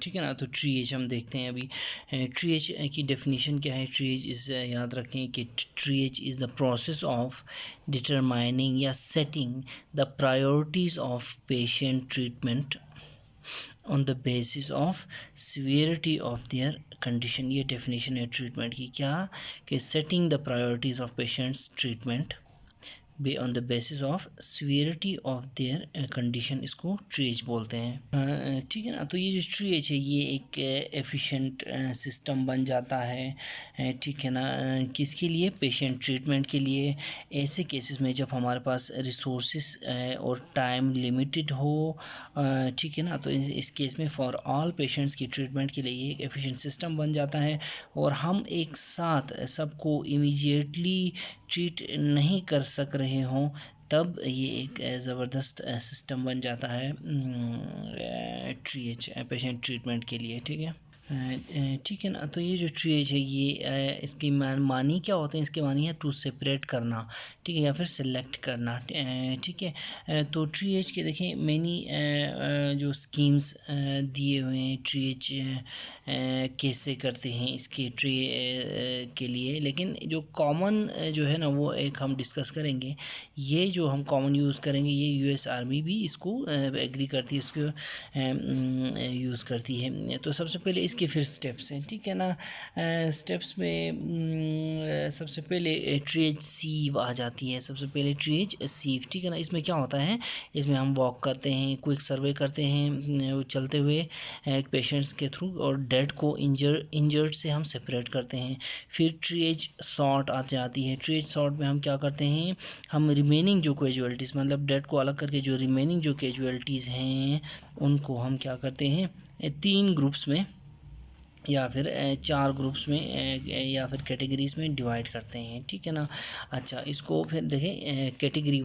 ठीक है ना। तो TH हम देखते हैं अभी। TH की डेफिनेशन क्या है? TH इज़, याद रखें कि TH is the process of determining या setting the priorities of patient treatment on the basis of severity of their condition. ये डेफिनेशन है ट्रीटमेंट की, क्या कि setting the priorities of patients treatment be on the basis of severity of their condition, इसको TH बोलते हैं। ठीक है ना। तो ये जो TH है ये एक एफिशिएंट सिस्टम बन जाता है, ठीक है ना, किसके लिए? पेशेंट ट्रीटमेंट के लिए। ऐसे केसेस में जब हमारे पास रिसोर्सेस और टाइम लिमिटेड हो, ठीक है ना, तो इस केस में फॉर ऑल पेशेंट्स की ट्रीटमेंट के लिए ये एक एफिशिएंट सिस्टम बन जाता है, और हम एक साथ सबको इमीडिएटली ट्रीट नहीं कर सक रहे हों, तब ये एक ज़बरदस्त सिस्टम बन जाता है TH, पेशेंट ट्रीटमेंट के लिए। ठीक है। ठीक है ना। तो ये जो TH है ये इसकी मानी क्या होते हैं? इसके मानी है टू सेपरेट करना, ठीक है, या फिर सेलेक्ट करना। ठीक है। तो TH के देखें मैनी जो स्कीम्स दिए हुए हैं TH कैसे करते हैं इसके ट्री के लिए, लेकिन जो कॉमन जो है ना वो एक हम डिस्कस करेंगे। ये जो हम कॉमन यूज़ करेंगे ये US आर्मी भी इसको एग्री करती है, इसको यूज़ करती है। तो सबसे पहले इसके फिर स्टेप्स हैं, ठीक है ना। स्टेप्स में सबसे पहले TH सीव आ जाती है, सबसे पहले TH सीव, ठीक है ना। इसमें क्या होता है? इसमें हम वॉक करते हैं, क्विक सर्वे करते हैं चलते हुए पेशेंट्स के थ्रू, और डेड को इंजर्ड से हम सेपरेट करते हैं। फिर TH सॉर्ट आ जाती है। TH सॉर्ट में हम क्या करते हैं? हम रिमेनिंग जो कैजुअलिटीज़, मतलब डेड को अलग करके जो रिमेनिंग जो कैजुअलिटीज़ हैं उनको हम क्या करते हैं? 3 ग्रुप्स में या फिर 4 ग्रुप्स में या फिर कैटेगरीज़ में डिवाइड करते हैं, ठीक है ना। अच्छा, इसको फिर देखें कैटेगरी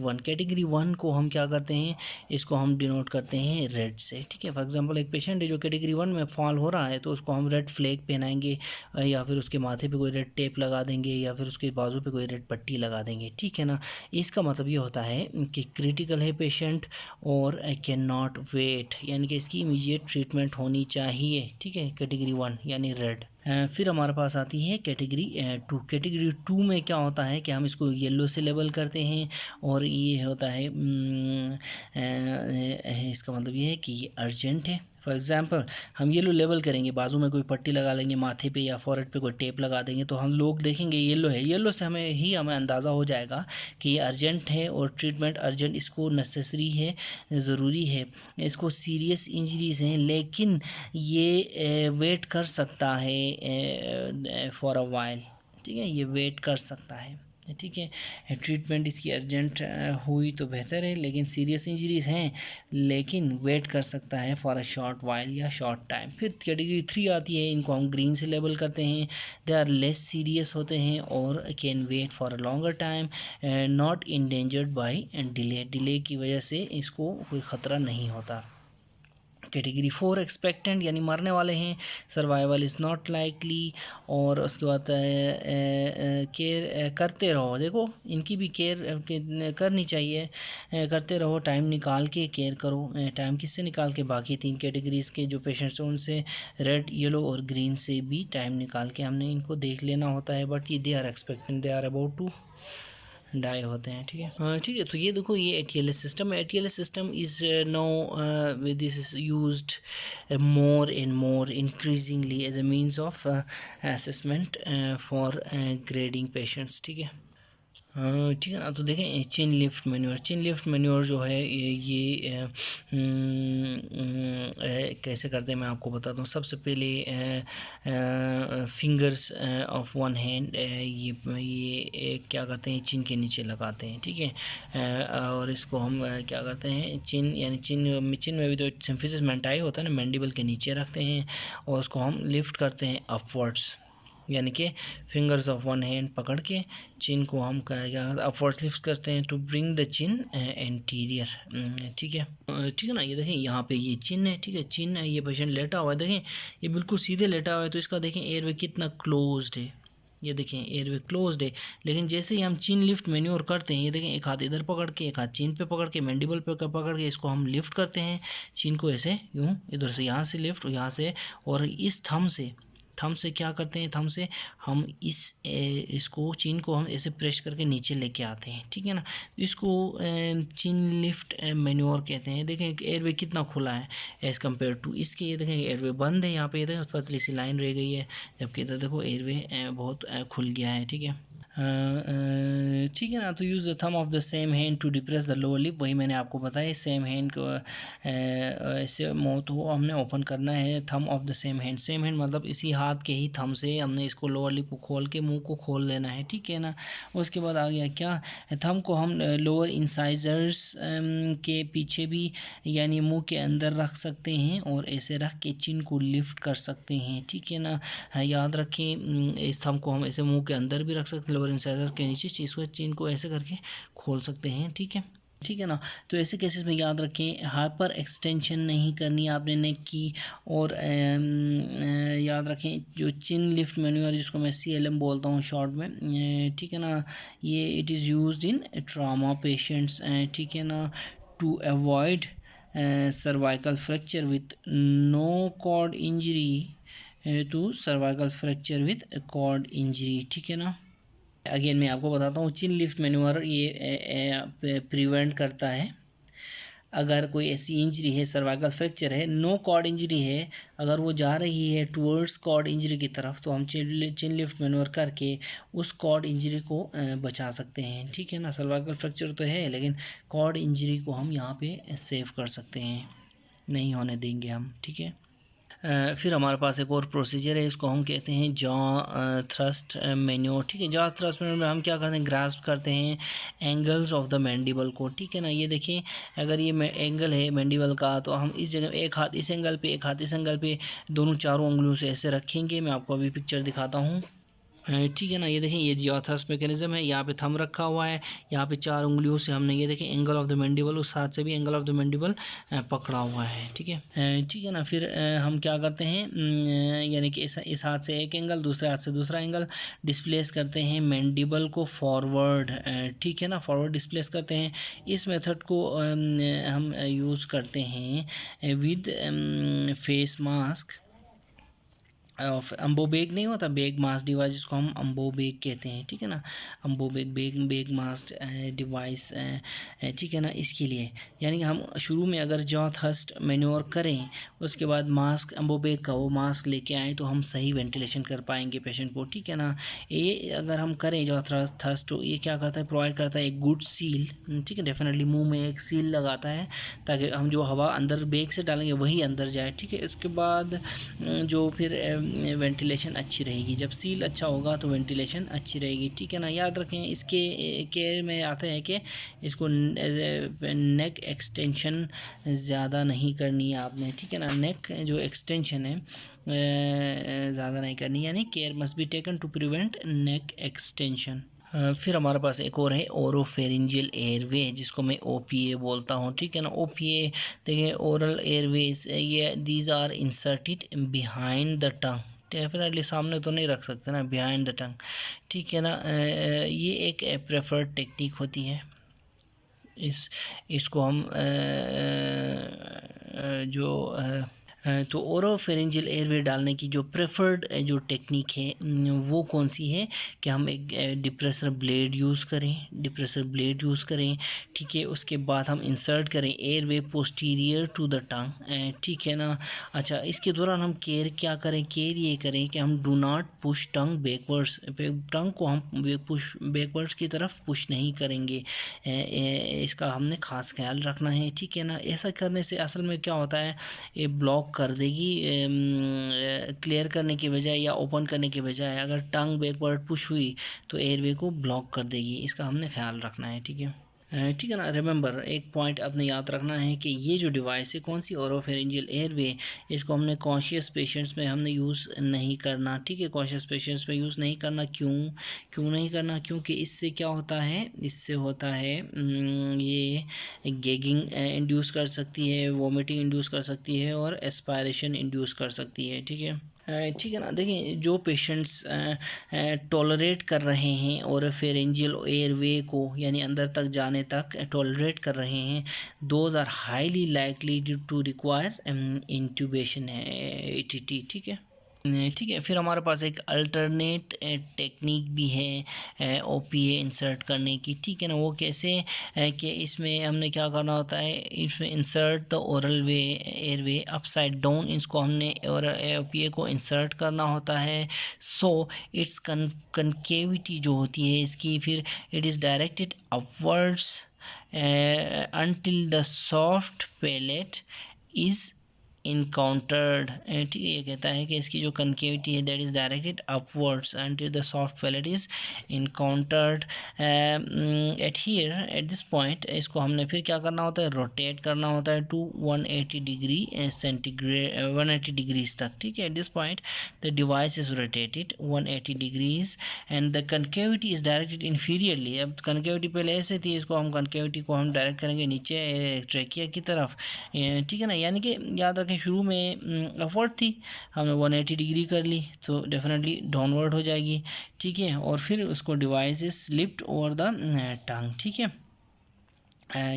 1 को हम क्या करते हैं? इसको हम डिनोट करते हैं रेड से, ठीक है। फॉर एग्जांपल एक पेशेंट है जो कैटेगरी 1 में फॉल हो रहा है, तो उसको हम रेड फ्लैग पहनाएंगे, या फिर उसके माथे पे कोई रेड टेप लगा देंगे, या फिर उसके बाजू पे कोई रेड पट्टी लगा देंगे, ठीक है ना। इसका मतलब ये होता है कि क्रिटिकल है पेशेंट और कैन नॉट वेट, यानी कि इसकी इमीडिएट ट्रीटमेंट होनी चाहिए, ठीक है, कैटेगरी 1 यानी रेड। फिर हमारे पास आती है कैटेगरी 2। कैटेगरी 2 में क्या होता है कि हम इसको येलो से लेबल करते हैं, और ये होता है इसका मतलब ये है कि ये अर्जेंट है। फॉर एग्ज़ाम्पल हम येलो लेबल करेंगे, बाजू में कोई पट्टी लगा लेंगे, माथे पे या फॉरहेड पे कोई टेप लगा देंगे, तो हम लोग देखेंगे येलो है, येलो से हमें अंदाज़ा हो जाएगा कि ये अर्जेंट है और ट्रीटमेंट अर्जेंट, इसको नेसेसरी है, ज़रूरी है, इसको सीरियस इंजरीज़ हैं, लेकिन ये वेट कर सकता है फॉर अ वाइल, ठीक है, ये वेट कर सकता है, ठीक है। ट्रीटमेंट इसकी अर्जेंट हुई तो बेहतर है, लेकिन सीरियस इंजरीज हैं, लेकिन वेट कर सकता है फॉर अ शॉर्ट वाइल या शॉर्ट टाइम। फिर कैटेगरी 3 आती है, इनको हम ग्रीन से लेबल करते हैं। दे आर लेस सीरियस होते हैं और can wait for a longer time, not endangered by delay की वजह से इसको कोई ख़तरा नहीं होता। कैटेगरी 4 एक्सपेक्टेंट यानी मरने वाले हैं, सर्वाइवल इज़ नॉट लाइकली, और उसके बाद केयर करते रहो, देखो इनकी भी केयर करनी चाहिए, करते रहो, टाइम निकाल के केयर करो। टाइम किससे निकाल के? बाकी 3 कैटेगरीज़ के जो पेशेंट्स हैं उनसे, रेड, येलो और ग्रीन से भी टाइम निकाल के हमने इनको देख लेना होता है। बट ये they are expectant, they are about to die होते हैं, ठीक है। हाँ, ठीक है। तो ये देखो ये ATLS सिस्टम है। ATLS system is no this is used more and more increasingly as a means of assessment for grading patients, ठीक है। ठीक है ना। तो देखें चिन लिफ्ट मैन्योर जो है ये कैसे करते हैं मैं आपको बताता हूँ। सबसे पहले फिंगर्स ऑफ वन हैंड ये क्या करते हैं? चिन के नीचे लगाते हैं, ठीक है। और इसको हम क्या करते हैं? चिन यानी चिन में भी तो सिम्फिसिस मेंटाई होता है ना, मैंडिबल के नीचे रखते हैं, और उसको हम लिफ्ट करते हैं अपवर्ड्स, यानी कि फिंगर्स ऑफ वन हैंड पकड़ के चिन को हम क्या अपवर्ड लिफ्ट करते हैं to bring the chin anterior, ठीक है। ठीक है ना। ये देखें यहाँ पे ये चिन है, ठीक है, चिन है, ये पेशेंट लेटा हुआ है, देखें ये बिल्कुल सीधे लेटा हुआ है, तो इसका देखें एयरवे कितना क्लोज्ड है, ये देखें एयरवे क्लोज्ड है। लेकिन जैसे ही हम चिन लिफ्ट मैन्योर करते हैं, ये देखें एक हाथ इधर पकड़ के, एक हाथ चिन पे पकड़ के, मैंडिबल पे पकड़ के इसको हम लिफ्ट करते हैं। चिन को ऐसे यूँ इधर से यहाँ से लिफ्ट, यहाँ से, और इस थम से क्या करते हैं, थम से हम इसको चिन को हम ऐसे प्रेस करके नीचे लेके आते हैं, ठीक है ना। इसको चिन लिफ्ट मैन्योर कहते हैं। देखें एयरवे कितना खुला है एज़ कम्पेयर टू इसके। ये देखें एयरवे बंद है, यहाँ पे ये देखें पतली सी लाइन रह गई है, जबकि इधर देखो एयरवे बहुत खुल गया है, ठीक है। ठीक है ना। तो use the thumb of the same hand to depress the lower lip, वही मैंने आपको बताया। सेम हैंड को ऐसे माउथ हो हमने ओपन करना है। थम ऑफ द सेम हैंड मतलब इसी हाथ के ही थम से हमने इसको लोअर लिप को खोल के मुंह को खोल लेना है, ठीक है ना। उसके बाद आ गया क्या, थम को हम लोअर इंसाइजर्स के पीछे भी यानी मुंह के अंदर रख सकते हैं, और ऐसे रख के चिन को लिफ्ट कर सकते हैं, ठीक है ना। याद रखें इस थम को हम ऐसे मुंह के अंदर भी रख सकते हैं, लोअर इंसाइजर के नीचे चीज़ को, चिन को ऐसे करके खोल सकते हैं, ठीक है, ठीक है ना। तो ऐसे केसेस में याद रखें हाइपर एक्सटेंशन नहीं करनी आपने नेक की, और याद रखें जो चिन लिफ्ट मैन्यूअर जिसको मैं CLM बोलता हूँ शॉर्ट में, ठीक है ना, ये it is used in trauma patients, ठीक है ना, to avoid cervical fracture with no cord injury, to cervical fracture with cord injury, ठीक है ना। अगेन मैं आपको बताता हूँ चिन लिफ्ट मैन्यूवर ये प्रिवेंट करता है अगर कोई ऐसी इंजरी है, सर्वाइकल फ्रैक्चर है, नो कॉर्ड इंजरी है, अगर वो जा रही है टूवर्ड्स कॉर्ड इंजरी की तरफ, तो हम चिन लिफ्ट मैन्यूवर करके उस कॉर्ड इंजरी को बचा सकते हैं, ठीक है ना। सर्वाइकल फ्रैक्चर तो है लेकिन कॉर्ड इंजरी को हम यहाँ पे सेव कर सकते हैं, नहीं होने देंगे हम, ठीक है। फिर हमारे पास एक और प्रोसीजर है, इसको हम कहते हैं जॉ थ्रस्ट मैन्योर, ठीक है। जॉ थ्रस्ट मैन्योर में हम क्या करते हैं, ग्रास्प करते हैं एंगल्स ऑफ द मैंडिबल को, ठीक है ना। ये देखिए अगर ये एंगल है मैंडिबल का, तो हम इस जगह एक हाथ इस एंगल पे, एक हाथ इस एंगल पे, दोनों चारों उंगलियों से ऐसे रखेंगे। मैं आपको अभी पिक्चर दिखाता हूँ, ठीक है ना। ये देखें ये जॉ थ्रस्ट मैकेनिज्म है, यहाँ पे थंब रखा हुआ है, यहाँ पे चार उंगलियों से हमने ये देखें एंगल ऑफ द मैंडिबल, उस हाथ से भी एंगल ऑफ द मैंडिबल पकड़ा हुआ है, ठीक है, ठीक है ना। फिर हम क्या करते हैं, यानी कि इस हाथ से एक एंगल, दूसरे हाथ से दूसरा एंगल डिस्प्लेस करते हैं मैंडिबल को फॉरवर्ड, ठीक है ना, फॉरवर्ड डिस्प्लेस करते हैं। इस मेथड को हम यूज़ करते हैं विद फेस मास्क ऑफ अम्बोबेग नहीं होता, बेग मास्क डिवाइस जिसको हम अम्बोबेग कहते हैं, ठीक है ना। अम्बोबेग बेग मास्क डिवाइस, ठीक है ना। इसके लिए यानी कि हम शुरू में अगर जॉ थ्रस्ट मैन्योर करें, उसके बाद मास्क अम्बोबेग का वो मास्क लेके आए, तो हम सही वेंटिलेशन कर पाएंगे पेशेंट को, ठीक है ना। ये अगर हम करें जॉ थ्रस्ट, तो ये क्या करता है, प्रोवाइड करता है एक गुड सील, ठीक है। डेफिनेटली मुँह में एक सील लगाता है ताकि हम जो हवा अंदर बेग से डालेंगे वही अंदर जाए, ठीक है। इसके बाद जो फिर वेंटिलेशन अच्छी रहेगी, जब सील अच्छा होगा तो वेंटिलेशन अच्छी रहेगी, ठीक है ना। याद रखें इसके केयर में आता है कि इसको नेक एक्सटेंशन ज़्यादा नहीं करनी है आपने, ठीक है ना। नेक जो एक्सटेंशन है ज़्यादा नहीं करनी, यानी care must be taken to prevent neck extension. फिर हमारे पास एक और है ओरोफेरिंजियल एयरवे, जिसको मैं OPA बोलता हूँ, ठीक है ना। OPA देखिए ओरल एयरवेज, ये these are inserted behind the tongue, definitely सामने तो नहीं रख सकते ना, बिहाइंड द टंग, ठीक है ना। ये एक प्रेफर्ड टेक्निक होती है, इसको हम तो ओरोफेरिंजियल एयरवे डालने की जो प्रेफर्ड जो टेक्निक है वो कौन सी है कि हम एक डिप्रेसर ब्लेड यूज़ करें, ठीक है। उसके बाद हम इंसर्ट करें airway posterior to the tongue, ठीक है ना। अच्छा, इसके दौरान हम क्या करें, ये करें कि हम do not push tongue backwards, tongue को हम बैकवर्ड्स की तरफ पुश नहीं करेंगे, इसका हमने ख़ास ख्याल रखना है, ठीक है ना। ऐसा करने से असल में क्या होता है, ये ब्लॉक कर देगी, क्लियर करने के बजाय या ओपन करने के बजाय अगर टंग बैकवर्ड पुश हुई तो एयरवे को ब्लॉक कर देगी, इसका हमने ख्याल रखना है, ठीक है, ठीक है ना। रिमेंबर एक पॉइंट आपने याद रखना है कि ये जो डिवाइस है कौन सी, ओरोफेरिंजियल एयरवे, इसको हमने कॉन्शियस पेशेंट्स में हमने यूज़ नहीं करना, ठीक है। कॉन्शियस पेशेंट्स में यूज़ नहीं करना, क्यों नहीं करना, क्योंकि इससे क्या होता है, ये गैगिंग इंड्यूस कर सकती है, वॉमिटिंग इंड्यूस कर सकती है और एस्पायरेशन इंड्यूस कर सकती है, ठीक है। ठीक है ना। देखिए जो पेशेंट्स टॉलरेट कर रहे हैं और फेरेंजियल एयरवे को यानी अंदर तक जाने तक टॉलरेट कर रहे हैं, those are highly likely to require intubation है, ATT। ठीक है। ठीक है। फिर हमारे पास एक अल्टरनेट टेक्निक भी है OPA इंसर्ट करने की। ठीक है ना। वो कैसे है कि इसमें हमने क्या करना होता है, इसमें insert the oral way airway upside down, इसको हमने और OPA को इंसर्ट करना होता है। सो इट्स कनकेविटी जो होती है इसकी, फिर it is directed upwards until the soft palate is encountered। ठीक है। ये कहता है कि इसकी जो कनकेविटी है that is directed upwards until the soft palate is encountered at here at this point। इसको हमने फिर क्या करना होता है, रोटेट करना होता है टू 180 डिग्री सेंटीग्रेड 180 डिग्रीज तक। ठीक है। At this point the device is rotated 180 degrees and the concavity is directed inferiorly. अब कनकेविटी पहले ऐसे थी, इसको हम कनकेविटी को हम डायरेक्ट करेंगे नीचे ट्रेकिया की तरफ। ठीक है ना। यानी कि याद रखें शुरू में अपवर्ड थी, हमने 180 डिग्री कर ली तो डेफिनेटली डाउनवर्ड हो जाएगी। ठीक है। और फिर उसको device is slipped over the tongue. ठीक है।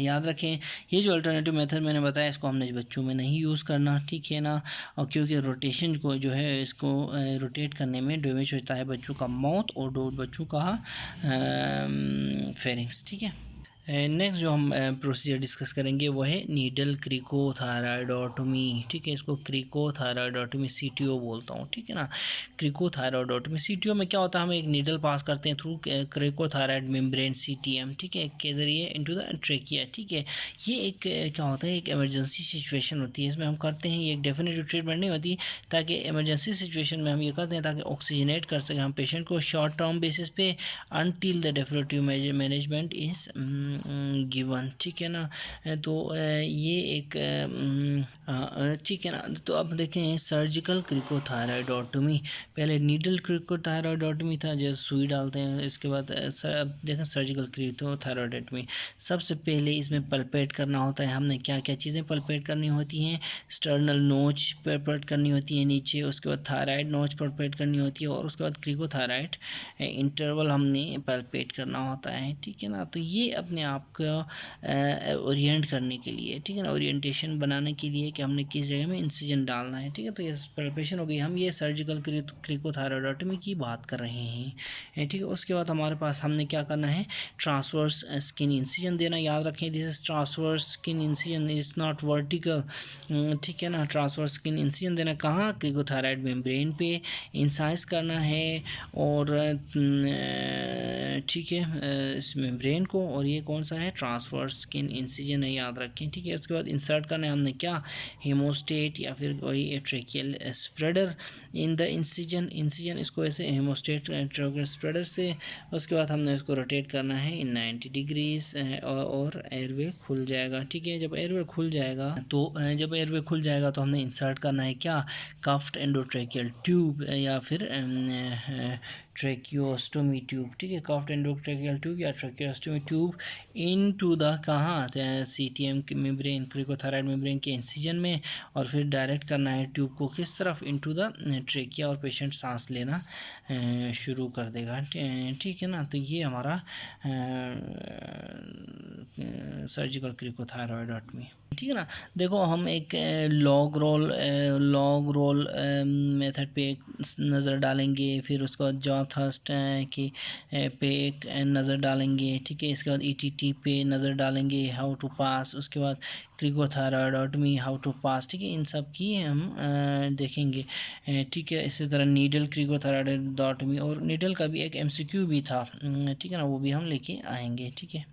याद रखें ये जो अल्टरनेटिव मेथड मैंने बताया इसको हमने बच्चों में नहीं यूज़ करना। ठीक है ना। और क्योंकि रोटेशन को जो है इसको रोटेट करने में डैमेज होता है बच्चों का माउथ और बच्चों का फेरिंग्स। ठीक है। नेक्स्ट जो हम प्रोसीजर डिस्कस करेंगे वो है नीडल क्रिकोथायरॉयडोटमी। ठीक है। इसको क्रिकोथायरॉयडोटमी CTO बोलता हूँ। ठीक है ना। क्रिकोथायरॉयडोटमी CTO में क्या होता है, हम एक नीडल पास करते हैं थ्रू क्रिकोथायरॉयड मेम्ब्रेन CTM, ठीक है, के ज़रिए इनटू द ट्रेकिया। ठीक है। ये एक क्या होता है, एक इमरजेंसी सिचुएशन होती है, इसमें हम करते हैं, ये एक डेफिनेटिव ट्रीटमेंट नहीं होती, ताकि इमरजेंसी सिचुएशन में हम ये करते हैं ताकि ऑक्सीजनेट कर सकें हम पेशेंट को शॉर्ट टर्म बेसिस पे until the definitive management is given. ठीक है ना। तो ये एक ठीक है ना। तो अब देखें सर्जिकल क्रिकोथायरॉयडोटमी, पहले नीडल क्रिकोथायरॉयडोटमी था जो सुई डालते हैं, इसके बाद अब देखें सर्जिकल क्रिकोथायरॉयडोटमी। सबसे पहले इसमें पल्पेट करना होता है, हमने क्या क्या चीज़ें पल्पेट करनी होती हैं, स्टर्नल नोच पल्पेट करनी होती है नीचे, उसके बाद थायराइड नोच पल्पेट करनी होती है और उसके बाद क्रिकोथायराइड इंटरवल हमने पल्पेट करना होता है। ठीक है ना। तो ये अपने आपको ओरिएंट करने के लिए, ठीक है ना, ओरिएंटेशन बनाने के लिए कि हमने किस जगह में इंसिजन डालना है। ठीक है। तो ये पल्पेशन हो गई, हम ये सर्जिकल क्रिकोथायरॉयडोटमी की बात कर रहे हैं। ठीक है। उसके बाद हमारे पास हमने क्या करना है, ट्रांसवर्स स्किन इंसिजन देना। याद रखें this is transverse skin incision, is not vertical. ठीक है ना। ट्रांसवर्स स्किन इंसिजन देना कहाँ, क्रिकोथायराइड मेम्ब्रेन पे इंसाइज करना है और ठीक है इस मेम्ब्रेन को, और ये कौन सा है, ट्रांसवर्स स्किन इंसिजन है, याद रखें। ठीक है। उसके बाद इंसर्ट करना है हमने क्या, हेमोस्टेट या फिर कोई tracheal spreader in the incision इसको ऐसे हेमोस्टेट स्प्रेडर से। उसके बाद हमने इसको रोटेट करना है इन 90 डिग्रीज और एयरवे खुल जाएगा। ठीक है। जब एयरवे खुल जाएगा तो हमने इंसर्ट करना है क्या, कफ्ड एंडोट्रेकियल ट्यूब या फिर ट्रेकियोस्टोमी ट्यूब। ठीक है। कफ्ड एंडोट्रेकियल ट्यूब या ट्रेकियोस्टोमी ट्यूब इनटू द कहाँ, CTM के मेम्ब्रेन, क्रिकोथायराइड मेम्ब्रेन के इंसिजन में, और फिर डायरेक्ट करना है ट्यूब को किस तरफ, इनटू द ट्रेकिया, और पेशेंट सांस लेना शुरू कर देगा। ठीक है ना। तो ये हमारा सर्जिकल क्रिकोथायरॉयडोटमी। ठीक है ना। देखो हम एक लॉग रोल मेथड पे एक नज़र डालेंगे, फिर उसके बाद जॉ थर्स्ट की पे एक नज़र डालेंगे। ठीक है। इसके बाद ETT पे नज़र डालेंगे, हाउ टू पास, उसके बाद क्रिकोथायरॉयडोटमी, हाउ टू पास। ठीक है। इन सब की हम देखेंगे। ठीक है। इसी तरह नीडल क्रिकोथायरॉयडोटमी, और नीडल का भी एक MCQ भी था, ठीक है ना, वो भी हम लेके आएंगे। ठीक है।